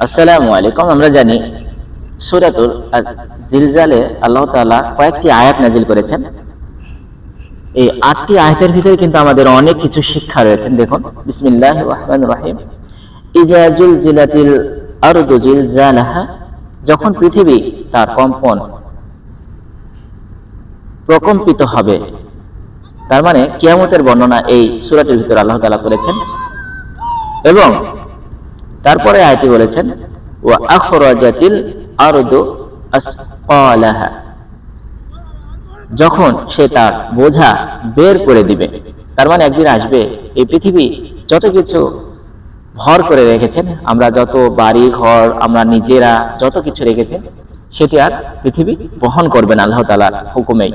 আসসালামু আলাইকুম। আমরা জানি সূরাতুল জিলজালে আল্লাহ তাআলা কয়েকটি আয়াত নাজিল করেছেন। এই ৮টি আয়াতের ভিতরে কিন্তু আমাদের অনেক কিছু শিক্ষা রয়েছে। দেখুন, বিসমিল্লাহির রহমানির রহিম। ইজা জুলজিলাতিল আরদু জিলজালাহা, যখন পৃথিবী তার কম্পন প্রকম্পিত হবে। তার মানে কিয়ামতের বর্ণনা এই সূরাটির ভিতরে আল্লাহ তাআলা করেছেন। এবং তারপরে আয়াতটি বলেছেন ওয়া আখরাজাতিল আরদু আসকালাহা, যখন সে তার বোঝা বের করে দিবে। তার মানে একদিন আসবে এই পৃথিবী যত কিছু ভর করে রেখেছেন, আমরা যত বাড়ি ঘর আমরা নিজেরা যত কিছু রেখেছেন, সেটি আর পৃথিবী বহন করবেন আল্লাহ তাআলার হুকুমেই।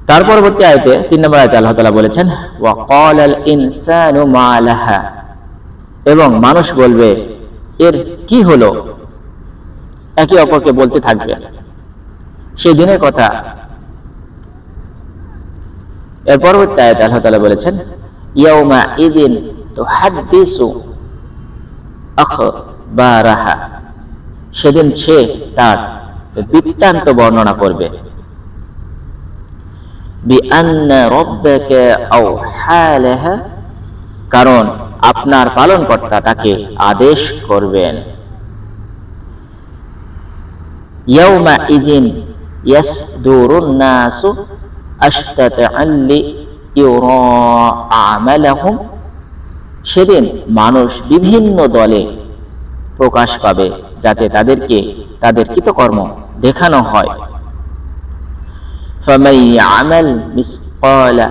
তার পরবর্তী আয়াতে ৩ নম্বর আয়াতে আল্লাহ তাআলা বলেছেন ওয়া ক্বালাল ইনসানু মা লাহা, এবং মানুষ বলবে এর কি হলো, একে অপরকে বলতে থাকবে সেই দিনের কথা। এর পরবর্তী আয়াতে আল্লাহ তাআলা বলেছেন ইয়াউমা ইদিন তুহাদ্দিসু আখবারাহা, সেদিন সে তার বৃত্তান্ত বর্ণনা করবে। বিআন্না রাব্বাকা আওহা লাহা, কারণ আপনার পালনকর্তা তাকে আদেশ করবেন। ইয়াউমা ইদিন ইয়াসদুরুন নাসু আশতাতা'আন লিইউরা আমালাহুম, সেদিন মানুষ বিভিন্ন দলে প্রকাশ পাবে যাতে তাদেরকে তাদের কৃতকর্ম দেখানো হয়। ফামান ইয়া'মাল মিসকালা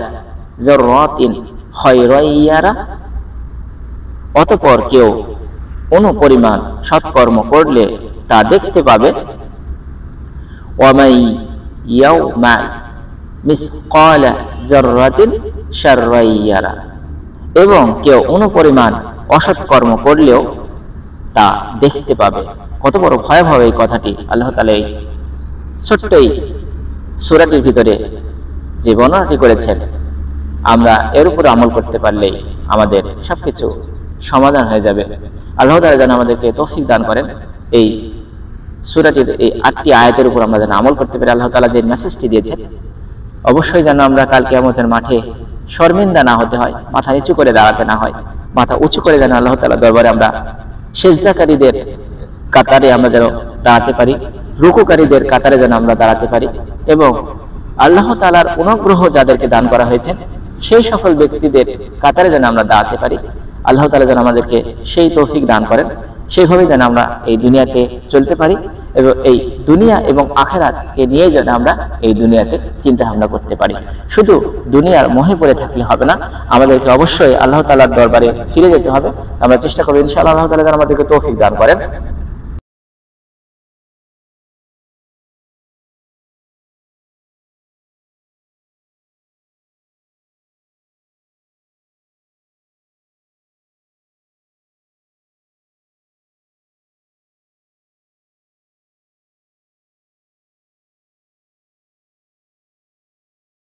যাররাতিন খায়রান ইয়ারা, অতঃপর কেউ অনুপরিমাণ সৎকর্ম করলে তা দেখতে পাবে। ওয়ামান ইয়া'মাল মিসকালা যাররাতিন শাররান ইয়ারা, এবং কেউ অনুপরিমাণ অসৎকর্ম করলেও তা দেখতে পাবে। কত বড় ভয়াবহ এই কথাটি আল্লাহ তাআলা এই ছোট্ট সূরাটির ভিতরে যে বর্ণনাটি করেছেন, আমরা এর উপর আমল করতে পারলেই আমাদের সবকিছু সমাধান হয়ে যাবে। আল্লাহ তাআলা যেন আমাদেরকে তৌফিক দান করেন এই সূরাটির এই ৮টি আয়াতের উপর আমরা যেন আমল করতে পারি। আল্লাহ তাআলা যে মেসেজটি দিয়েছেন, অবশ্যই যেন আমরা কাল কিয়ামতের মাঠে শর্মিন্দা না হতে হয়, মাথা নিচু করে দাঁড়াতে না হয়, মাথা উঁচু করে যেন আল্লাহ তাআলার দরবারে আমরা সিজদাকারীদের কাতারে আমরা যেন দাঁড়াতে পারি, রুকুকারীদের কাতারে যেন আমরা দাঁড়াতে পারি, এবং আল্লাহ তাআলার অনুগ্রহ যাদেরকে দান করা হয়েছে সেই সকল ব্যক্তিদের কাতারে যেন আমরা দাঁড়াতে পারি। আল্লাহ তাআলা যেন আমাদেরকে সেই তৌফিক দান করেন, সেইভাবে যেন আমরা এই দুনিয়াতে চলতে পারি, এবং এই দুনিয়া এবং আখিরাতকে নিয়ে যেন আমরা এই দুনিয়াতে চিন্তা ভাবনা করতে পারি। শুধু দুনিয়ার মোহে পড়ে থাকলে হবে না, আমাদেরকে অবশ্যই আল্লাহ তাআলার দরবারে ফিরে যেতে হবে। আমরা চেষ্টা করব ইনশাআল্লাহ আল্লাহ তাআলা যেন আমাদেরকে তৌফিক দান করেন।